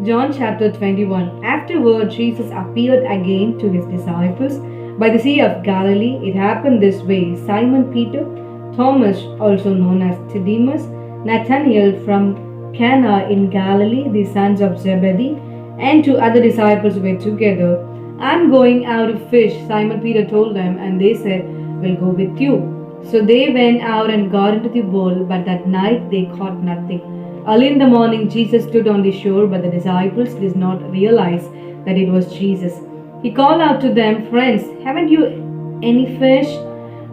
John chapter 21. Afterward, Jesus appeared again to his disciples by the Sea of Galilee. It happened this way: Simon Peter, Thomas, also known as Didymus, Nathanael from Cana in Galilee, the sons of Zebedee, and two other disciples were together. "I'm going out to fish," Simon Peter told them, and they said, "We'll go with you." So they went out and got into the boat, but that night they caught nothing. Early in the morning, Jesus stood on the shore, but the disciples did not realize that it was Jesus. He called out to them, "Friends, haven't you any fish?"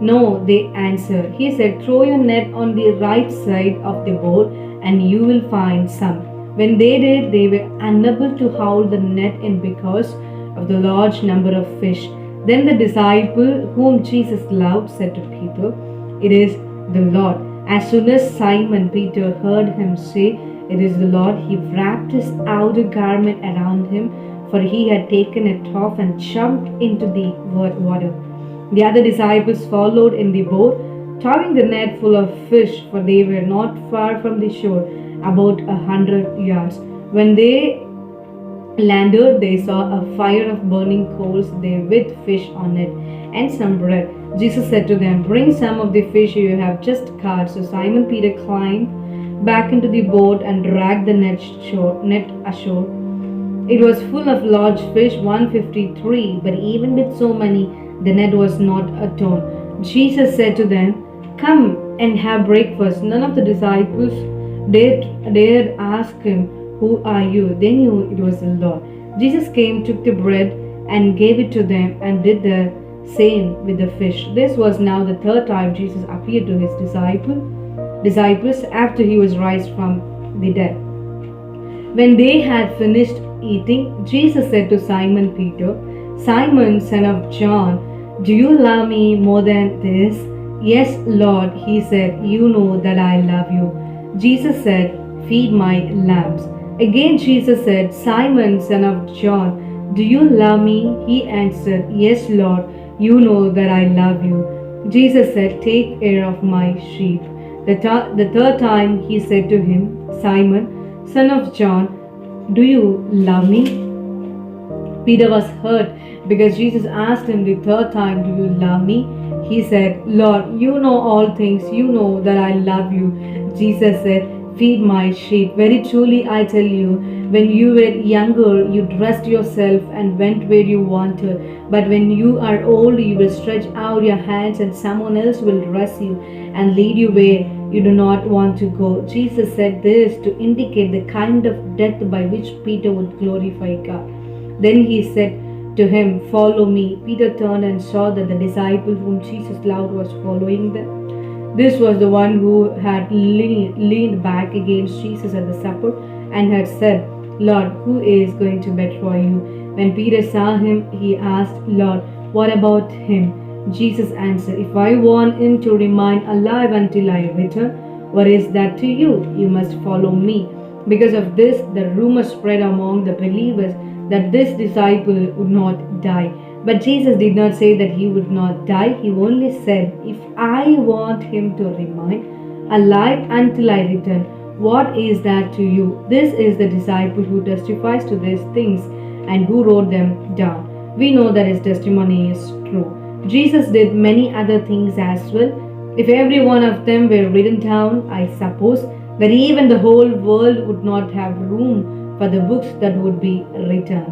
"No," they answered. He said, "Throw your net on the right side of the boat, and you will find some." When they did, they were unable to haul the net in because of the large number of fish. Then the disciple whom Jesus loved said to Peter, "It is the Lord." As soon as Simon Peter heard him say, "It is the Lord," he wrapped his outer garment around him, for he had taken it off, and jumped into the water. The other disciples followed in the boat, towing the net full of fish, for they were not far from the shore, about 100 yards. When they landed, they saw a fire of burning coals there with fish on it and some bread. Jesus said to them, "Bring some of the fish you have just caught." So Simon Peter climbed back into the boat and dragged the net ashore. It was full of large fish, 153, but even with so many, the net was not a ton. Jesus said to them, "Come and have breakfast." None of the disciples dared ask him, "Who are you?" They knew it was the Lord. Jesus came, took the bread, and gave it to them, and did the same with the fish. This was now the third time Jesus appeared to his disciples after he was raised from the dead. When they had finished eating, Jesus said to Simon Peter, "Simon, son of John, do you love me more than this?" "Yes, Lord," he said, "you know that I love you." Jesus said, "Feed my lambs." Again Jesus said, "Simon, son of John, do you love me?" He answered, "Yes, Lord, you know that I love you." Jesus said, "Take care of my sheep." The third time he said to him, "Simon, son of John, do you love me?" Peter was hurt because Jesus asked him the third time, "Do you love me?" He said, "Lord, you know all things. You know that I love you." Jesus said, "Feed my sheep. Very truly I tell you, when you were younger, you dressed yourself and went where you wanted. But when you are old, you will stretch out your hands, and someone else will dress you and lead you where you do not want to go." Jesus said this to indicate the kind of death by which Peter would glorify God. Then he said to him, "Follow me." Peter turned and saw that the disciple whom Jesus loved was following them. This was the one who had leaned back against Jesus at the supper and had said, "Lord, who is going to betray you?" When Peter saw him, he asked, "Lord, what about him?" Jesus answered, "If I want him to remain alive until I return, what is that to you? You must follow me." Because of this, the rumor spread among the believers that this disciple would not die. But Jesus did not say that he would not die. He only said, "If I want him to remain alive until I return, what is that to you?" This is the disciple who testifies to these things and who wrote them down. We know that his testimony is true. Jesus did many other things as well. If every one of them were written down, I suppose that even the whole world would not have room for the books that would be written.